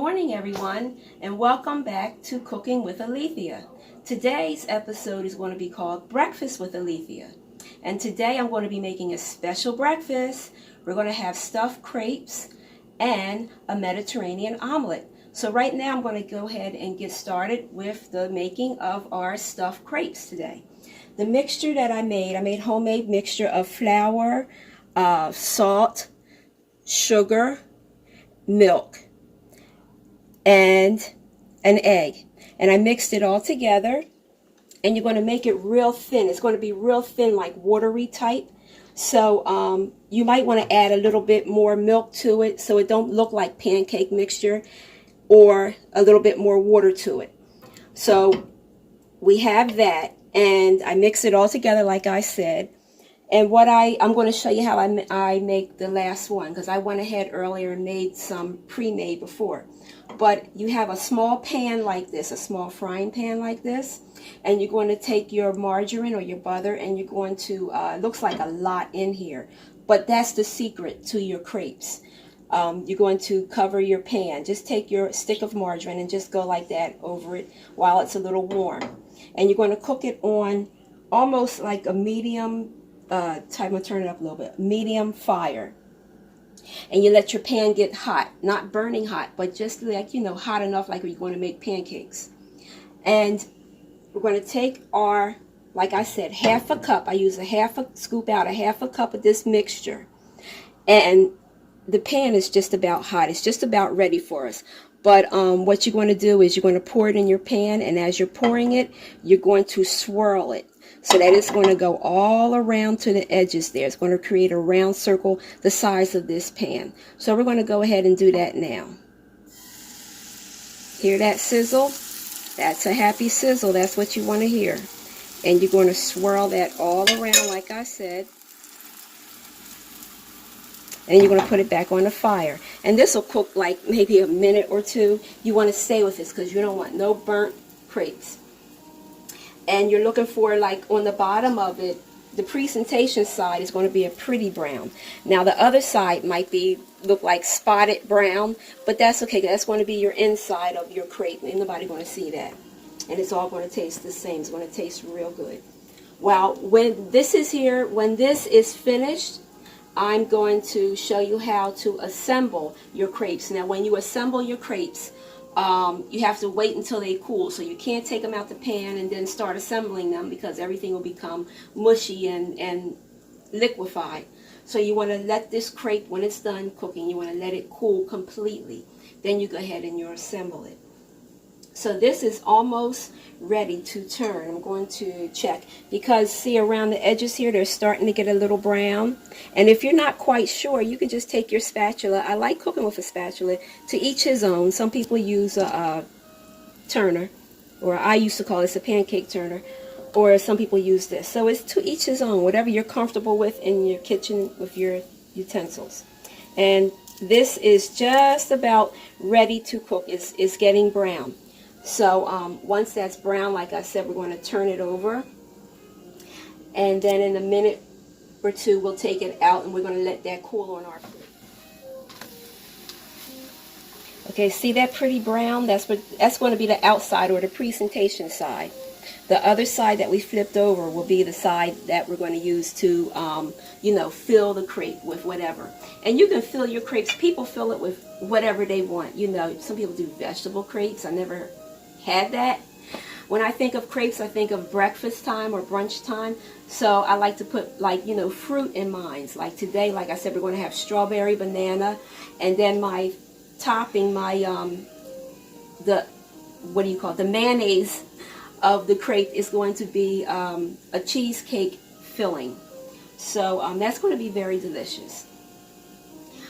morning, everyone, and welcome back to Cooking with Alethia. Today's episode is going to be called Breakfast with Alethia. And today I'm going to be making a special breakfast. We're going to have stuffed crepes and a Mediterranean omelet. So right now I'm going to go ahead and get started with the making of our stuffed crepes today. The mixture that I made homemade mixture of flour, salt, sugar, milk, and an egg. And I mixed it all together. And you're going to make it real thin. It's going to be real thin, like watery type. So you might want to add a little bit more milk to it so it don't look like pancake mixture, or a little bit more water to it. So we have that, and I mix it all together like I said. And what I'm going to show you how I make the last one, because I went ahead earlier and made some pre-made before. But you have a small pan like this, a small frying pan like this, and you're going to take your margarine or your butter, and you're going to, looks like a lot in here, but that's the secret to your crepes. You're going to cover your pan. Just take your stick of margarine and just go like that over it while it's a little warm. And you're going to cook it on almost like a medium I'm going to turn it up a little bit, medium fire. And you let your pan get hot, not burning hot, but just like, hot enough like you're going to make pancakes. And we're going to take our, like I said, half a cup. I use scoop out a half a cup of this mixture. And the pan is just about hot. It's just about ready for us. But what you're going to do is you're going to pour it in your pan, and as you're pouring it, you're going to swirl it so that it's going to go all around to the edges there. It's going to create a round circle the size of this pan. So we're going to go ahead and do that now. Hear that sizzle? That's a happy sizzle. That's what you want to hear. And you're going to swirl that all around like I said. And you're going to put it back on the fire. And this will cook like maybe a minute or two. You want to stay with this because you don't want no burnt crepes. And you're looking for, like, on the bottom of it, the presentation side is going to be a pretty brown. Now the other side might look like spotted brown, but that's okay. That's going to be your inside of your crepe. Ain't nobody going to see that. And it's all going to taste the same. It's going to taste real good. Well, when this is finished, I'm going to show you how to assemble your crepes. Now when you assemble your crepes, you have to wait until they cool. So you can't take them out the pan and then start assembling them, because everything will become mushy and liquefied. So you want to let this crepe, when it's done cooking, you want to let it cool completely. Then you go ahead and you assemble it. So this is almost ready to turn. I'm going to check, because see, around the edges here, they're starting to get a little brown. And if you're not quite sure, you can just take your spatula. I like cooking with a spatula. To each his own. Some people use a turner, or I used to call this a pancake turner, or some people use this. So it's to each his own, whatever you're comfortable with in your kitchen with your utensils. And this is just about ready to cook. It's getting brown. So once that's brown, like I said, we're going to turn it over. And then in a minute or two, we'll take it out, and we're going to let that cool on our plate. Okay, see that pretty brown? That's going to be the outside, or the presentation side. The other side that we flipped over will be the side that we're going to use to, fill the crepe with whatever. And you can fill your crepes. People fill it with whatever they want. Some people do vegetable crepes. I never had that. When I think of crepes, I think of breakfast time or brunch time. So I like to put, like, fruit in mine. Like today, like I said, we're going to have strawberry, banana, and then my topping, the mayonnaise of the crepe is going to be a cheesecake filling. So that's going to be very delicious.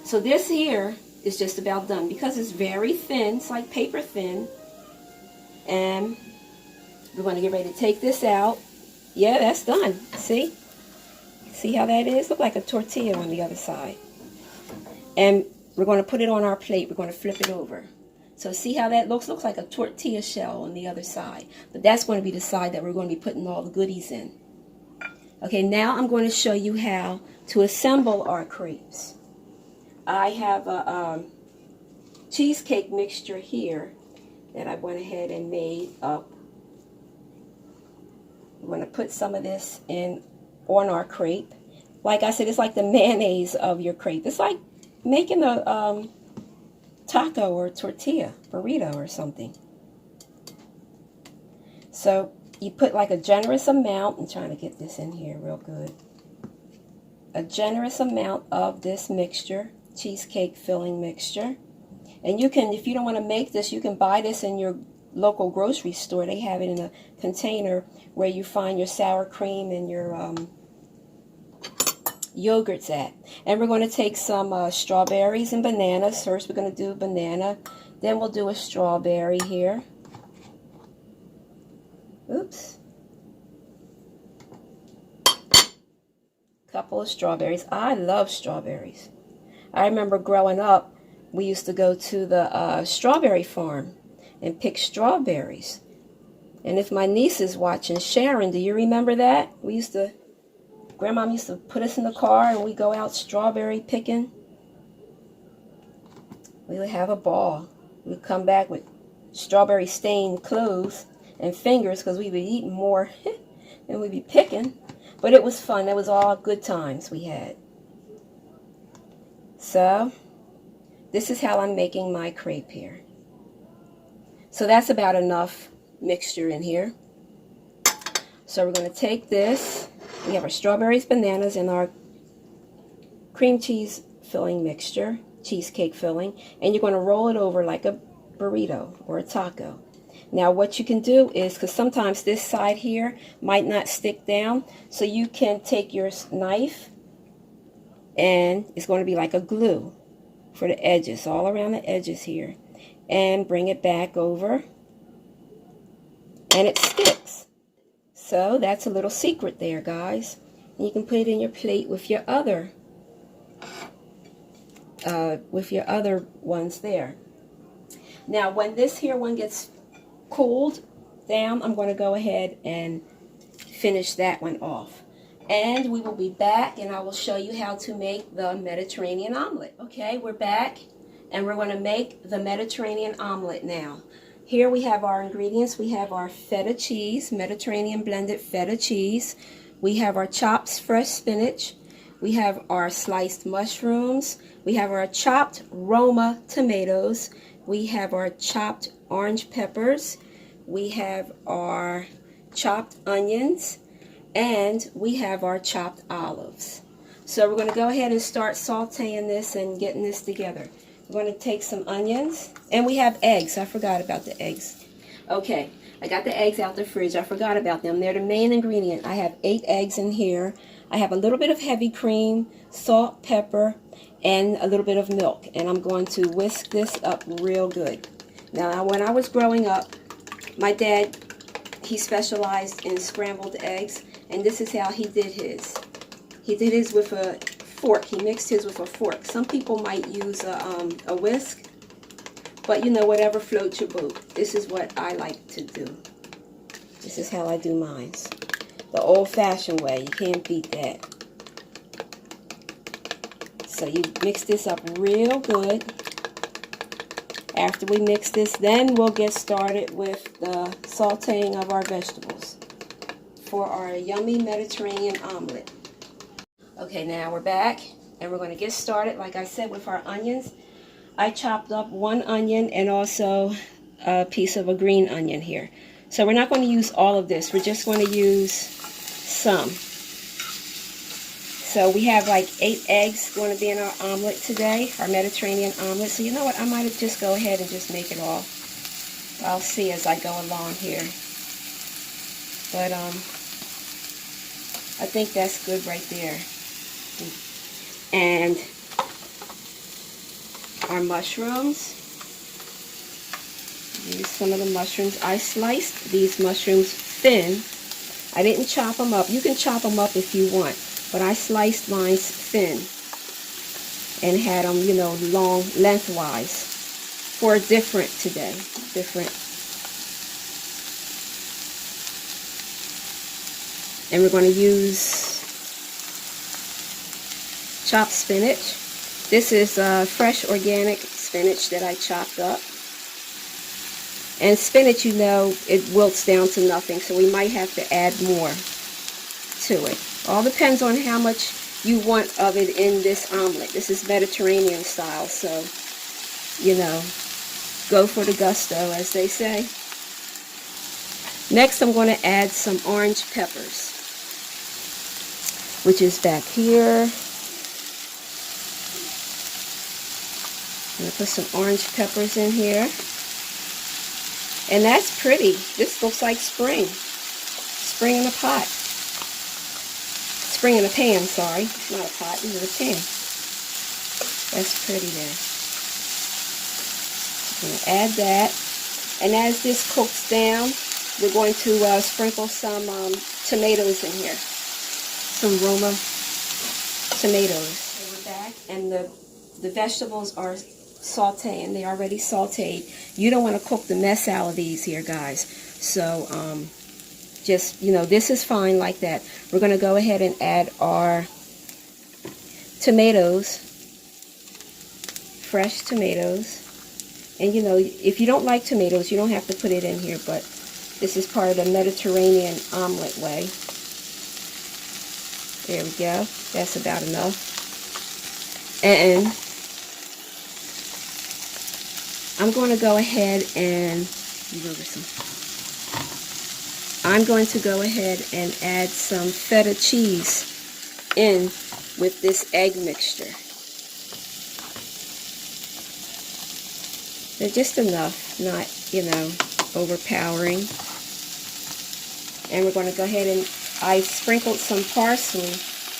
So this here is just about done, because it's very thin. It's like paper thin. And we're going to get ready to take this out. Yeah, that's done. See how that is? Look like a tortilla on the other side. And we're going to put it on our plate. We're going to flip it over. So see how that looks? Looks like a tortilla shell on the other side. But that's going to be the side that we're going to be putting all the goodies in. Okay, now I'm going to show you how to assemble our crepes. I have a cheesecake mixture here that I went ahead and made up. We're going to put some of this in on our crepe. Like I said, it's like the mayonnaise of your crepe. It's like making a taco or tortilla, burrito or something. So you put like a generous amount, I'm trying to get this in here real good, a generous amount of this mixture, cheesecake filling mixture. And you can, if you don't want to make this, you can buy this in your local grocery store. They have it in a container where you find your sour cream and your yogurts at. And we're going to take some strawberries and bananas. First we're going to do banana, then we'll do a strawberry here. Oops. Couple of strawberries. I love strawberries. I remember growing up, we used to go to the strawberry farm and pick strawberries. And if my niece is watching, Sharon, do you remember that? Grandma used to put us in the car and we go out strawberry picking. We would have a ball. We'd come back with strawberry stained clothes and fingers because we'd be eating more than we'd be picking. But it was fun. That was all good times we had. So, this is how I'm making my crepe here. So that's about enough mixture in here. So we're going to take this. We have our strawberries, bananas, and our cream cheese filling mixture, cheesecake filling, and you're going to roll it over like a burrito or a taco. Now what you can do is, because sometimes this side here might not stick down, so you can take your knife and it's going to be like a glue for the edges, all around the edges here, and bring it back over and it sticks. So that's a little secret there, guys. And you can put it in your plate with your other ones there. Now when this here one gets cooled down, I'm going to go ahead and finish that one off. And we will be back and I will show you how to make the Mediterranean omelet. Okay, we're back and we're going to make the Mediterranean omelet now. Here we have our ingredients. We have our feta cheese, Mediterranean blended feta cheese. We have our chopped fresh spinach. We have our sliced mushrooms. We have our chopped Roma tomatoes. We have our chopped orange peppers. We have our chopped onions. And we have our chopped olives. So we're going to go ahead and start sauteing this and getting this together. We're going to take some onions. And we have eggs. I forgot about the eggs. Okay, I got the eggs out the fridge. I forgot about them. They're the main ingredient. I have 8 eggs in here. I have a little bit of heavy cream, salt, pepper, and a little bit of milk. And I'm going to whisk this up real good. Now, when I was growing up, my dad, he specialized in scrambled eggs. And this is how he did his. He did his with a fork. He mixed his with a fork. Some people might use a whisk. But you know, whatever floats your boat. This is what I like to do. This is how I do mine. The old-fashioned way. You can't beat that. So you mix this up real good. After we mix this, then we'll get started with the sauteing of our vegetables for our yummy Mediterranean omelet. Okay, now we're back and we're going to get started, like I said, with our onions. I chopped up 1 onion and also a piece of a green onion here. So we're not going to use all of this. We're just going to use some. So we have like 8 eggs going to be in our omelet today, our Mediterranean omelet. So you know what, I might just go ahead and just make it all. I'll see as I go along here. But I think that's good right there. And our mushrooms. Use some of the mushrooms. I sliced these mushrooms thin. I didn't chop them up. You can chop them up if you want, but I sliced mine thin and had them, you know, long, lengthwise for different today. Different. And we're going to use chopped spinach. This is fresh organic spinach that I chopped up. And spinach, you know, it wilts down to nothing, so we might have to add more to it. All depends on how much you want of it in this omelet. This is Mediterranean style, so, you know, go for the gusto, as they say. Next, I'm going to add some orange peppers, which is back here. I'm going to put some orange peppers in here. And that's pretty. This looks like spring. Spring in a pot. Spring in a pan, sorry. It's not a pot, this is a pan. That's pretty there. I'm going to add that. And as this cooks down, we're going to sprinkle some tomatoes in here. Some Roma tomatoes. Okay, we're back, and the vegetables are sauteing. They already sauteed. You don't want to cook the mess out of these here, guys. So just, you know, this is fine like that. We're going to go ahead and add our tomatoes, fresh tomatoes. And you know, if you don't like tomatoes, you don't have to put it in here, but this is part of the Mediterranean omelet way. There we go. That's about enough. And I'm going to go ahead and add some feta cheese in with this egg mixture. They're just enough, not, you know, overpowering. And we're going to go ahead and I sprinkled some parsley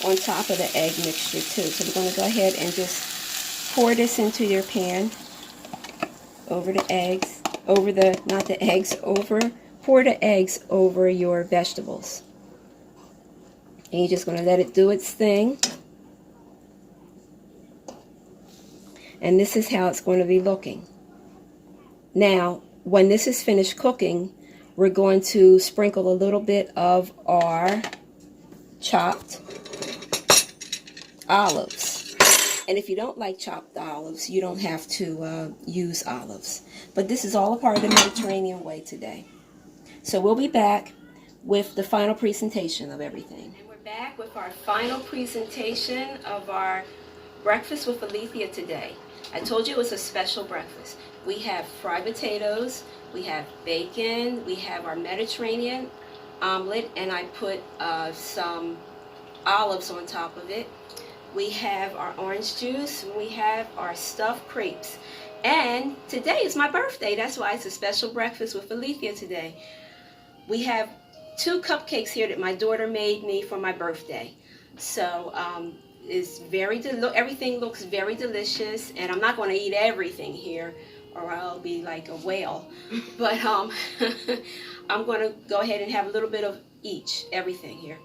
on top of the egg mixture too. So we're going to go ahead and just pour this into your pan. Over the eggs, pour the eggs over your vegetables. And you're just going to let it do its thing. And this is how it's going to be looking. Now, when this is finished cooking, we're going to sprinkle a little bit of our chopped olives. And if you don't like chopped olives, you don't have to use olives. But this is all a part of the Mediterranean way today. So we'll be back with the final presentation of everything. And we're back with our final presentation of our breakfast with Alethia today. I told you it was a special breakfast. We have fried potatoes, we have bacon, we have our Mediterranean omelet, and I put some olives on top of it. We have our orange juice, and we have our stuffed crepes. And today is my birthday. That's why it's a special breakfast with Alethia today. We have 2 cupcakes here that my daughter made me for my birthday. So it's everything looks very delicious, and I'm not going to eat everything here or I'll be like a whale. But I'm going to go ahead and have a little bit of everything here.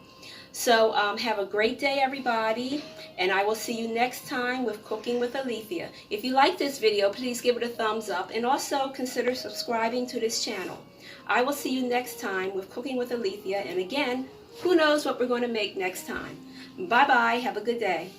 So have a great day, everybody, and I will see you next time with Cooking with Alethia. If you like this video, please give it a thumbs up, and also consider subscribing to this channel. I will see you next time with Cooking with Alethia, and again, who knows what we're going to make next time. Bye-bye. Have a good day.